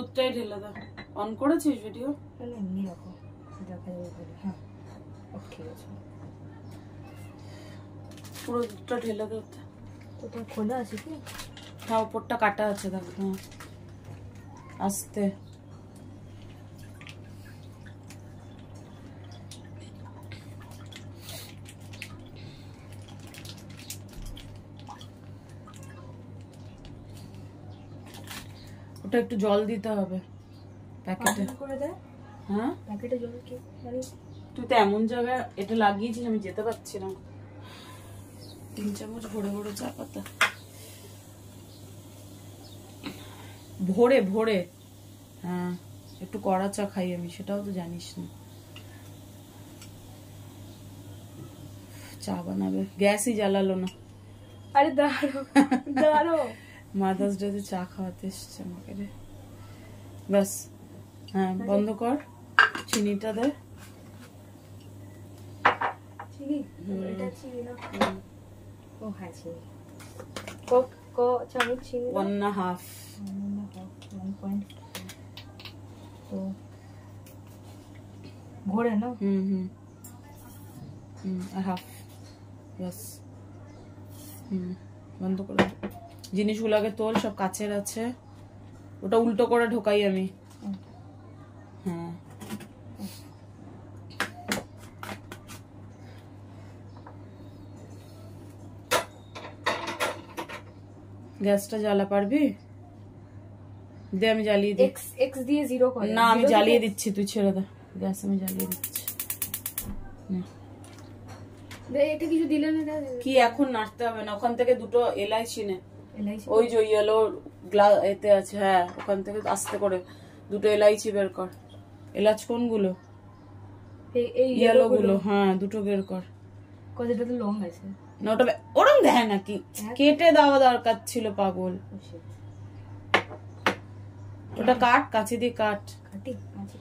দুধটাই ঢেলে দাও। অন করেছিস ভিডিও? এমনি রাখো, দেখা যাবে। হ্যাঁ ঠিক আছে, পুরো দুধটা ঢেলে দাও। ওটা খোলা আছে কি? হ্যাঁ উপরটা কাটা আছে দেখো। হ্যাঁ আস্তে ওটা একটু জল দিতে হবে প্যাকেটে করে দে। হ্যাঁ প্যাকেটে জল কি মানে? তুই তো এমন জায়গায় এটা লাগিয়েছিস আমি যেতে পারছি না। 3 চামচ ভরে ভরে চা পাতা ভরে ভরে। হ্যাঁ একটু কড়া চা খাই আমি, সেটাও তো জানিস না। চা বানাবে, গ্যাসই জ্বালালো না। আরে দাঁড়ো দাঁড়ো, মাদার্স ডে তে চা খাওয়াতে এসছে আমাকে রে। ব্যাস হ্যাঁ বন্ধ কর, চিনিটা দে। চিনি? এটা চিনি না। ও হ্যাঁ চিনি। ক চামচ চিনি? 1.5 1.5 তো ভরে না? আর হাফ। ব্যাস বন্ধ করে। জিনিসগুলোকে তোল, সব কাচের আছে। ওটা উল্টো করে ঢোকাই আমি। হ্যাঁ গ্যাসটা জ্বালা পারবি? দে আমি জ্বালিয়ে দিই। x দিয়ে 0 করে না আমি জ্বালিয়ে দিচ্ছি, তুই ছেড়ে দে গ্যাস, আমি জ্বালিয়ে দিচ্ছি। এটা কিছু দিলে না? কি এখন নাড়তে হবে না, ওখান থেকে দুটো এলাইচি নে। ওই যে ইয়েলো গ্লাস এতে আছে, হ্যাঁ ওখান থেকে আস্তে করে দুটো এলাইচি বের কর। এলাচ কোনগুলো? এই ইয়েলো গুলো, হ্যাঁ দুটো বের কর। কতটা তো লং আছে না ওটা ওরম দেয় নাকি, কেটে দেওয়া দরকার ছিল পাগল। ওটা কাট, কাঁচি দিয়ে কাট।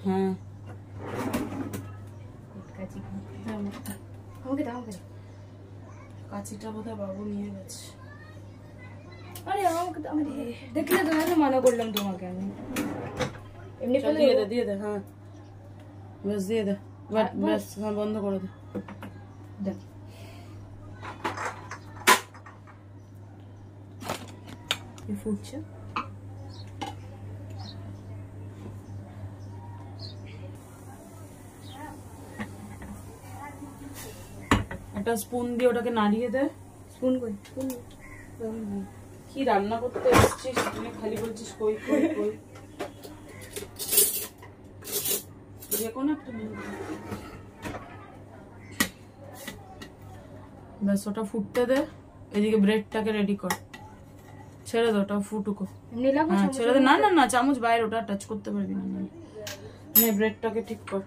হ্যাঁ আমাকে দাও। কাঁচিটা বোধহয় বাবু নিয়ে গেছে। আরে আমাকে দেখলে তো আমি মানা করলাম তোমাকে। আমি এমনি দিয়ে দে। হ্যাঁ ব্যাস দিয়ে দে, ব্যাস হ্যাঁ বন্ধ করে দে। ফুটছে। একটা স্পুন দিয়ে ওটাকে নাড়িয়ে দে। স্পুন কই? স্পুন কি রান্না করতে এসেছিস তুই, খালি বলছিস কই কই কই। যে কোনো একটা ব্যাস ওটা ফুটতে দে। এদিকে ব্রেডটাকে রেডি কর। ছেড়ে দে ওটা ফুটুকো। হ্যাঁ ছেড়ে দে। না না না চামচ বাইরে, ওটা টাচ করতে পারবি না। নে ব্রেডটাকে ঠিক কর।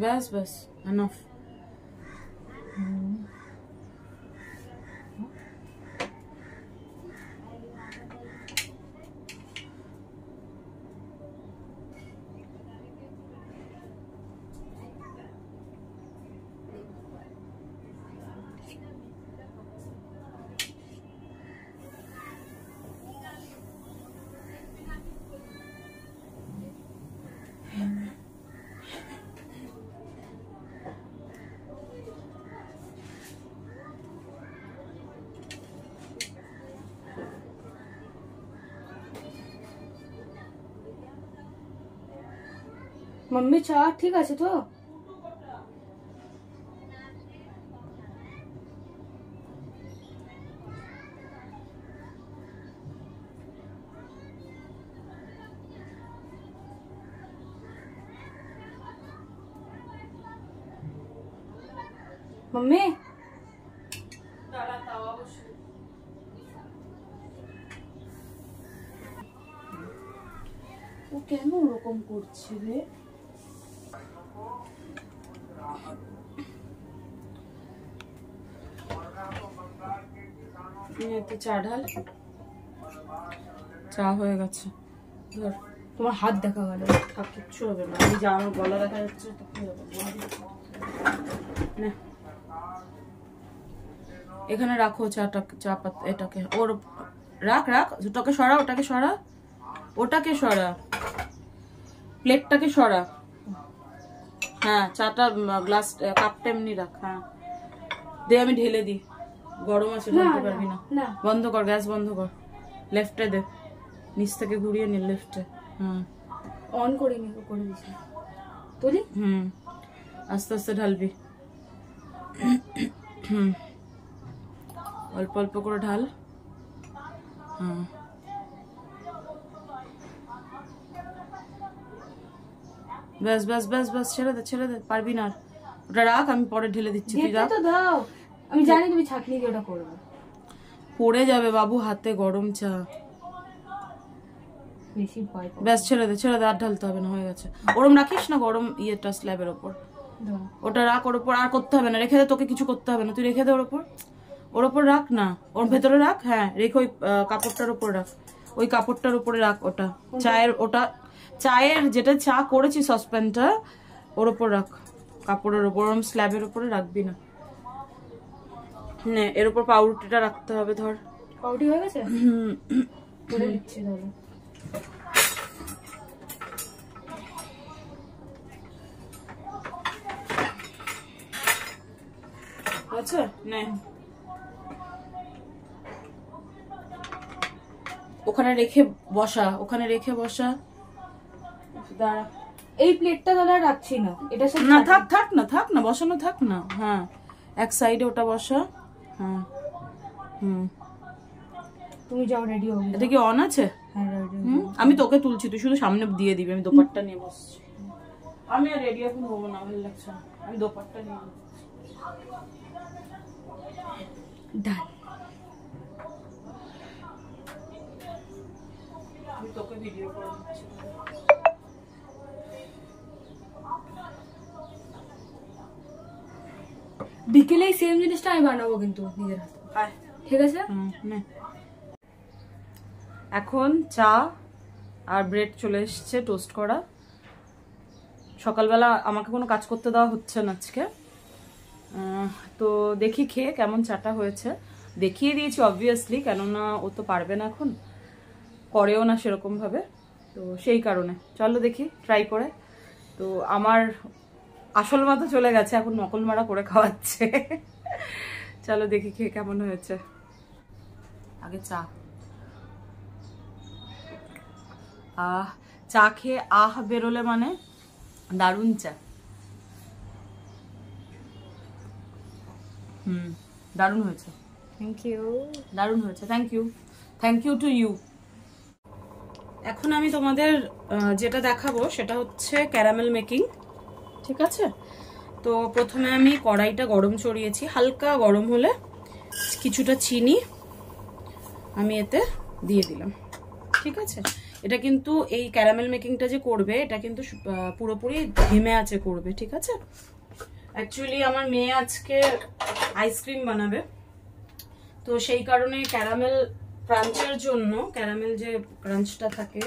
ব্যাস ব্যাস এনাফ। मम्मी चा ठीक আছে তো? मम्मी দাঁড়া তাও অবশ্যই। ও কেন ওরকম করছে রে? চা ঢাল। চা হয়ে গেছে। ধর তোমার হাত দেখা গেল। কিচ্ছু হবে না, এই যে আমার গলা দেখা যাচ্ছে তো কি হবে। এখানে রাখো চাটা, চা পাতা এটাকে, ওর রাখ রাখ, ওটাকে সরা, ওটাকে সরা, ওটাকে সরা, প্লেটটাকে সরা। হ্যাঁ চাটা গ্লাস কাপটা এমনি রাখ। হ্যাঁ দে, আমি ঢেলে দিই, গরম আছে ঢালতে পারবি না। বন্ধ কর, গ্যাস বন্ধ কর, লেফটে দে, নিচ থেকে ঘুরিয়ে নি লেফটে। অন করে নি, করে দিছি তুলি। আস্তে আস্তে ঢালবি, অল্প অল্প করে ঢাল। ব্যাস ব্যাস ব্যাস ব্যাস, ছেড়ে দে ছেড়ে দে, পারবি না আর। ওটা রাখ, আমি পরে ঢেলে দিচ্ছি, তুই রাখ। তো দাও, আমি জানি তুমি ছাঁকনি দিয়ে ওটা করবে। পড়ে যাবে বাবু হাতে, গরম চা। বেশি ভয় পাও। ব্যাস ছেড়ে দে ছেড়ে দে, আর ঢালতে হবে না, হয়ে গেছে। ওরম রাখিস না গরম ইয়েটা স্ল্যাবের ওপর, ওটা রাখ ওর ওপর, আর করতে হবে না, রেখে দে, তোকে কিছু করতে হবে না, তুই রেখে দে ওর ওপর, ওর ওপর রাখ না, ওর ভেতরে রাখ। হ্যাঁ রেখে ওই কাপড়টার উপর রাখ, ওই কাপড়টার উপরে রাখ, ওটা চায়ের, ওটা চায়ের যেটা চা করেছি সসপ্যানটা, ওর ওপর রাখ, কাপড়ের ওপর, ওরম স্ল্যাবের উপরে রাখবি না। নে এর উপর পাউরুটিটা রাখতে হবে, ধর। পাউরুটি হয়ে গেছে, করে দিচ্ছি তাহলে। আচ্ছা নে, ওখানে রেখে বসা, ওখানে রেখে বসা। দাঁড়া, এই প্লেটটা তাহলে রাখছি না, এটা না থাক থাক না, থাক না, বসানো থাক না। হ্যাঁ এক সাইডে ওটা বসা। হ্যাঁ তুমি যাও, রেডি হও। এটা কি অন আছে? হ্যাঁ রেডি। আমি তোকে তুলছি, তুই শুধু সামনে দিয়ে দিবি, আমি দোপাট্টা নিয়ে বসছি। আমি আর রেডি এখন হবো না, ভালো লাগছে না, আমি দোপাট্টা নিয়ে ডান। আমি তোকে ভিডিও করে দিচ্ছি। বিকেলে সেম জিনিসটা আমি বানাবো কিন্তু নিজের হাতে, ঠিক আছে? এখন চা আর ব্রেড চলে এসছে টোস্ট করা। সকালবেলা আমাকে কোনো কাজ করতে দেওয়া হচ্ছে না আজকে, তো দেখি খেয়ে কেমন চাটা হয়েছে। দেখিয়ে দিয়েছি অবভিয়াসলি, কেননা ও তো পারবে না, এখন করেও না সেরকম ভাবে, তো সেই কারণে চলো দেখি ট্রাই করে। তো আমার আসল মতো চলে গেছে, এখন নকল মারা করে খাওয়াচ্ছে। চলো দেখি খেয়ে কেমন হয়েছে। আগে চা, চা খেয়ে বেরোলে মানে দারুণ চা। দারুণ হয়েছে, থ্যাংক ইউ। দারুণ হয়েছে, থ্যাংক ইউ টু ইউ। এখন আমি তোমাদের যেটা দেখাবো সেটা হচ্ছে ক্যারামেল মেকিং, ঠিক আছে? তো প্রথমে আমি কড়াইটা গরম চড়িয়েছি, হালকা গরম হলে কিছুটা চিনি আমি এতে দিয়ে দিলাম, ঠিক আছে? এটা কিন্তু এই ক্যারামেল মেকিংটা যে করবে, এটা কিন্তু পুরোপুরি ধিমে আঁচে করবে, ঠিক আছে? অ্যাকচুয়ালি আমার মেয়ে আজকে আইসক্রিম বানাবে, তো সেই কারণে ক্যারামেল ক্রাঞ্চের জন্য, ক্যারামেল যে ক্রাঞ্চটা থাকে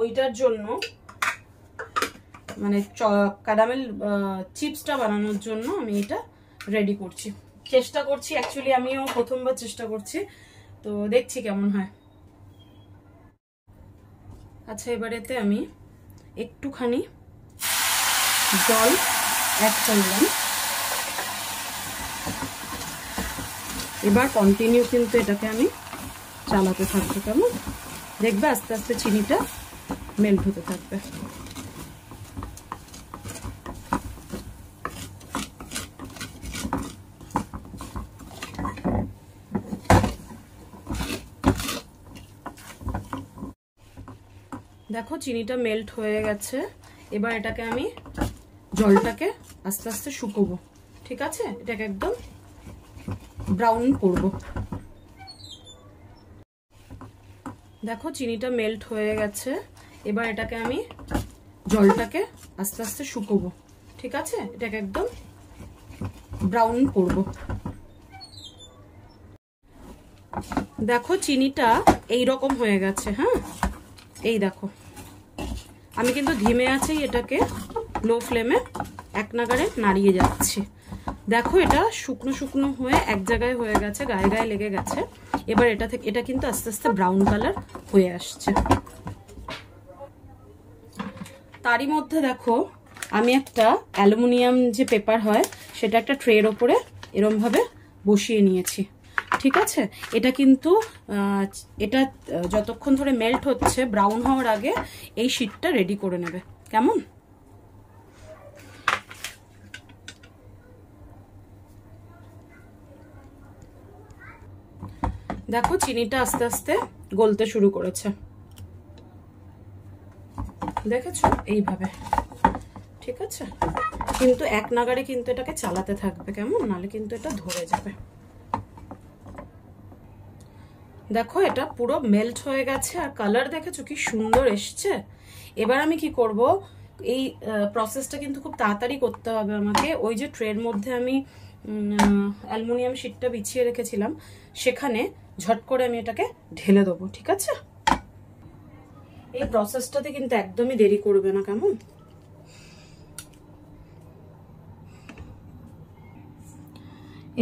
ওইটার জন্য, মানে ক্যারামেল চিপসটা বানানোর জন্য আমি এটা রেডি করছি, চেষ্টা করছি। অ্যাকচুয়ালি আমিও প্রথমবার চেষ্টা করছি, তো দেখছি কেমন হয়। আচ্ছা এবারেতে আমি একটুখানি জল অ্যাড করলাম, এবার কন্টিনিউ কিন্তু এটাকে আমি চালাতে থাকবো, কেমন দেখবে আস্তে আস্তে চিনিটা মেল্ট হতে থাকবে। দেখো চিনিটা মেল্ট হয়ে গেছে, এবার এটাকে আমি জলটাকে আস্তে আস্তে শুকোবো, ঠিক আছে? এটাকে একদম ব্রাউন করব। দেখো চিনিটা মেল্ট হয়ে গেছে, এবার এটাকে আমি জলটাকে আস্তে আস্তে শুকোবো, ঠিক আছে? এটাকে একদম ব্রাউন করব। দেখো চিনিটা এই রকম হয়ে গেছে, হ্যাঁ এই দেখো, আমি কিন্তু ধিমে আছেই এটাকে লো ফ্লেমে এক নাগাড়ে নাড়িয়ে যাচ্ছি। দেখো এটা শুকনো শুকনো হয়ে এক জায়গায় হয়ে গেছে, গায়ে গায়ে লেগে গেছে। এবার এটা কিন্তু আস্তে আস্তে ব্রাউন কালার হয়ে আসছে। তারই মধ্যে দেখো আমি একটা অ্যালুমিনিয়াম যে পেপার হয় সেটা একটা ট্রের ওপরে এরম ভাবে বসিয়ে নিয়েছি, ঠিক আছে। এটা কিন্তু এটা যতক্ষণ ধরে মেল্ট হচ্ছে, ব্রাউন হওয়ার আগে এই শীটটা রেডি করে নেবে, কেমন? দেখো চিনিটা আস্তে আস্তে গলতে শুরু করেছে, দেখেছো এইভাবে, ঠিক আছে। কিন্তু এক নাগাড়ে কিন্তু এটাকে চালাতে থাকবে, কেমন, নালে কিন্তু এটা ধরে যাবে। দেখো এটা পুরো মেল্ট হয়ে গেছে আর কালার দেখেছো কি সুন্দর এসছে। এবার আমি কি করব, এই প্রসেসটা কিন্তু খুব তাড়াতাড়ি করতে হবে আমাকে। ওই যে ট্রের মধ্যে আমি অ্যালুমিনিয়াম শীটটা বিছিয়ে রেখেছিলাম, সেখানে ঝট করে আমি এটাকে ঢেলে দেবো, ঠিক আছে। এই প্রসেসটাতে কিন্তু একদমই দেরি করবে না, কেমন।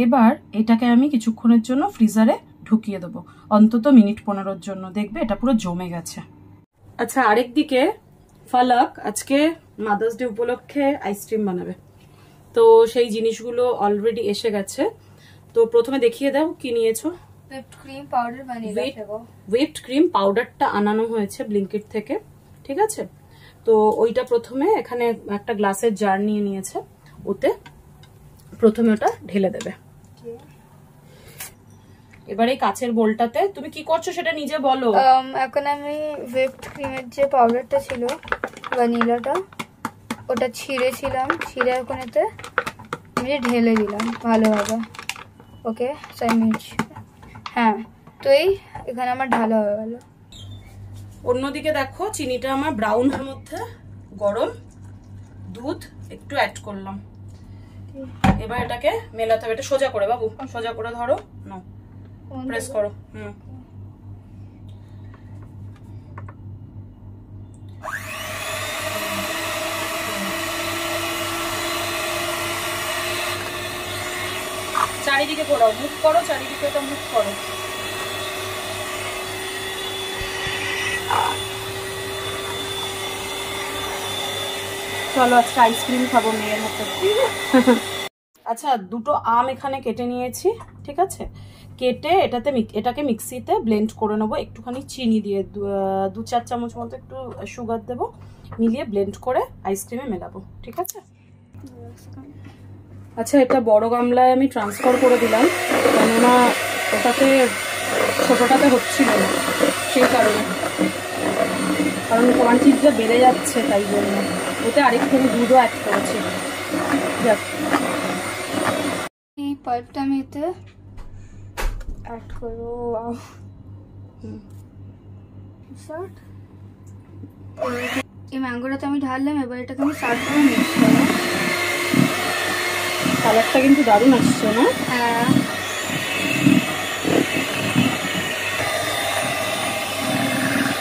এবার এটাকে আমি কিছুক্ষণের জন্য ফ্রিজারে ঢুকিয়ে দেবো, অন্তত মিনিট 15 জন্য। দেখবে এটা পুরো জমে গেছে। আচ্ছা, আরেকদিকে ফালাক আজকে মাদার্স ডে উপলক্ষে আইসক্রিম বানাবে, তো সেই জিনিসগুলো অলরেডি এসে গেছে। তো প্রথমে দেখিয়ে দাও কি নিয়েছো। Whipped cream powder vanilla flavour. Whipped cream পাউডারটা আনানো হয়েছে ব্লিঙ্কিট থেকে, ঠিক আছে। তো ওইটা প্রথমে এখানে একটা গ্লাসের জার নিয়ে নিয়েছে, ওতে প্রথমে ওটা ঢেলে দেবে। এবার এই কাচের বোলটাতে তুমি কি করছো সেটা নিজে বলো। এখন আমি হুইপড ক্রিমের যে পাউডারটা ছিল ভ্যানিলাটা, ওটা ছিঁড়েছিলাম, ছিঁড়ে এখন এতে আমি ঢেলে দিলাম ভালোভাবে। ওকে স্যান্ডউইচ, হ্যাঁ। তো এই এখানে আমার ঢালা হয়ে গেল। অন্যদিকে দেখো চিনিটা আমার ব্রাউনের মধ্যে গরম দুধ একটু অ্যাড করলাম। এবার এটাকে মেলাতে হবে। এটা সোজা করে বাবু, সোজা করে ধরো, নাও প্রেস করো। চারিদিকে ঘোরাও, মুখ করো চারিদিকে, তো মুখ করো। চলো আজকে আইসক্রিম খাবো মেয়ের হাতে। আচ্ছা, দুটো আম এখানে কেটে নিয়েছি, ঠিক আছে। কেটে এটাকে মিক্সিতে ব্লেন্ড করে নেবো, একটুখানি চিনি দিয়ে 2-4 চামচ মতো একটু সুগার দেবো, মিলিয়ে ব্লেন্ড করে আইসক্রিমে মেলাবো, ঠিক আছে। আচ্ছা, এটা বড় গামলায় আমি ট্রান্সফার করে দিলাম, কেননা ওটাতে ছোটটাতে হচ্ছিল না, সেই কারণে, কারণ কোয়ান্টিটিটা বেড়ে যাচ্ছে, তাই জন্য ওতে আরেকটুখানি দুধও অ্যাড করেছি। যাক, এই পাল্পটা আমি এতে অ্যাড করবো। এই ম্যাঙ্গোটাতে আমি ঢাললাম, এবার এটাকে আমি সার্ভ করে মিক্স করবো। কালারটা কিন্তু দারুণ আসছে না? হ্যাঁ,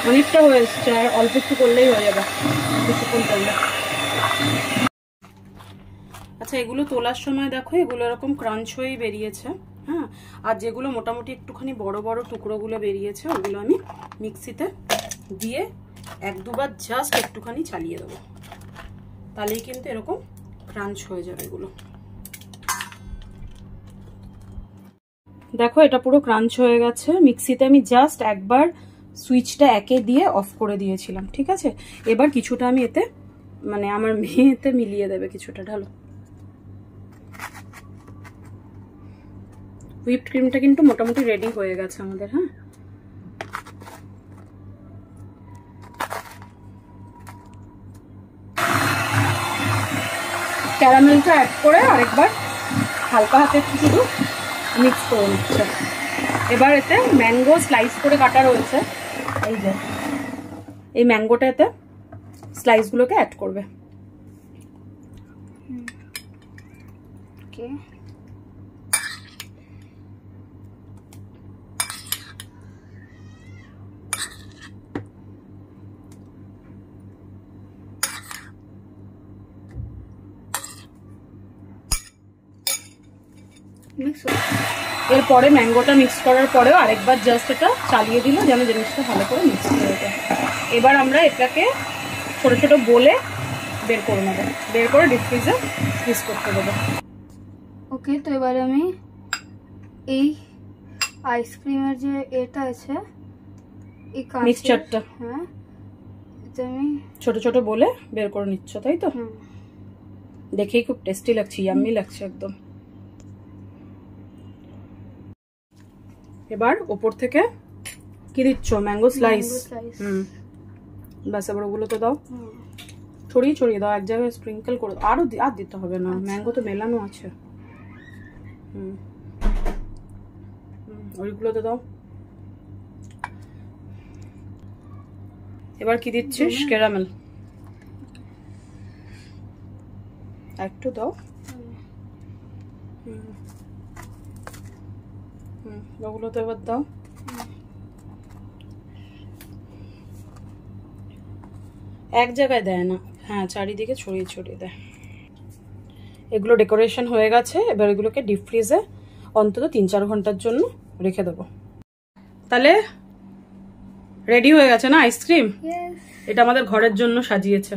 অনেকটা হয়ে এসছে, আর অল্প একটু করলেই হয়ে যাবে, কিছুক্ষণ করলে। আচ্ছা, এগুলো তোলার সময় দেখো এগুলো এরকম ক্রাঞ্চ হয়েই বেরিয়েছে, হ্যাঁ। আর যেগুলো মোটামুটি একটুখানি বড় বড় টুকরোগুলো বেরিয়েছে, ওগুলো আমি মিক্সিতে দিয়ে 1-2 বার জাস্ট একটুখানি চালিয়ে দেবো, তাহলেই কিন্তু এরকম ক্রাঞ্চ হয়ে যাবে এগুলো। দেখো এটা পুরো ক্রাঞ্চ হয়ে গেছে। মিক্সিতে আমি জাস্ট একবার সুইচটা একে দিয়ে অফ করে দিয়েছিলাম, ঠিক আছে। এবার কিছুটা আমি এতে, মানে আমার মেয়ে এতে মিলিয়ে দেবে কিছুটা, ঢালো। হুইপড ক্রিমটা কিন্তু মোটামুটি রেডি হয়ে গেছে আমাদের, হ্যাঁ। ক্যারামেলটা অ্যাড করে আরেকবার হালকা হাতে একটু শুধু মিক্স করে নিচ্ছে। এবার এতে ম্যাঙ্গো স্লাইস করে কাটা রয়েছে, এই যে এই ম্যাঙ্গোটা এতে স্লাইসগুলোকে অ্যাড করবে। ওকে, মিক্স হচ্ছে। এরপরে ম্যাঙ্গোটা মিক্স করার পরেও আরেকবার জাস্ট এটা চালিয়ে দিল যেন জিনিসটা ভালো করে মিক্স হয়ে যায়। এবার আমরা এটাকে ছোট ছোট বলে বের করে নেবো, বের করে ডিপ ফ্রিজে ফ্রিজ করতে দেবো। ওকে, তো এবারে আমি এই আইসক্রিমের যে এটা আছে এই মিক্সচারটা, হ্যাঁ এটা আমি ছোট ছোট বলে বের করে নিচ্ছ, তাই তো? দেখেই খুব টেস্টি লাগছে, ইয়াম্মি লাগছে একদম। এবার ওপর থেকে কি দিচ্ছ? Mango slice. ব্যাস এবার ওগুলো তো দাও, ছড়িয়ে ছড়িয়ে দাও, এক জায়গায় স্প্রিঙ্কেল করে দাও। আর দিতে হবে না, ম্যাঙ্গো তো মেলানো আছে। ওইগুলো তো দাও। এবার কি দিচ্ছিস? ক্যারামেল একটু দাও। ওগুলো তো এবার দাও। এক জায়গায় দেয় না, হ্যাঁ চারিদিকে ছড়িয়ে ছড়িয়ে দেয়। এগুলো ডেকোরেশন হয়ে গেছে। এবার এগুলোকে ডিপ ফ্রিজে অন্তত 3-4 ঘন্টার জন্য রেখে দেবো। তাহলে রেডি হয়ে গেছে না আইসক্রিম? এটা আমাদের ঘরের জন্য সাজিয়েছে।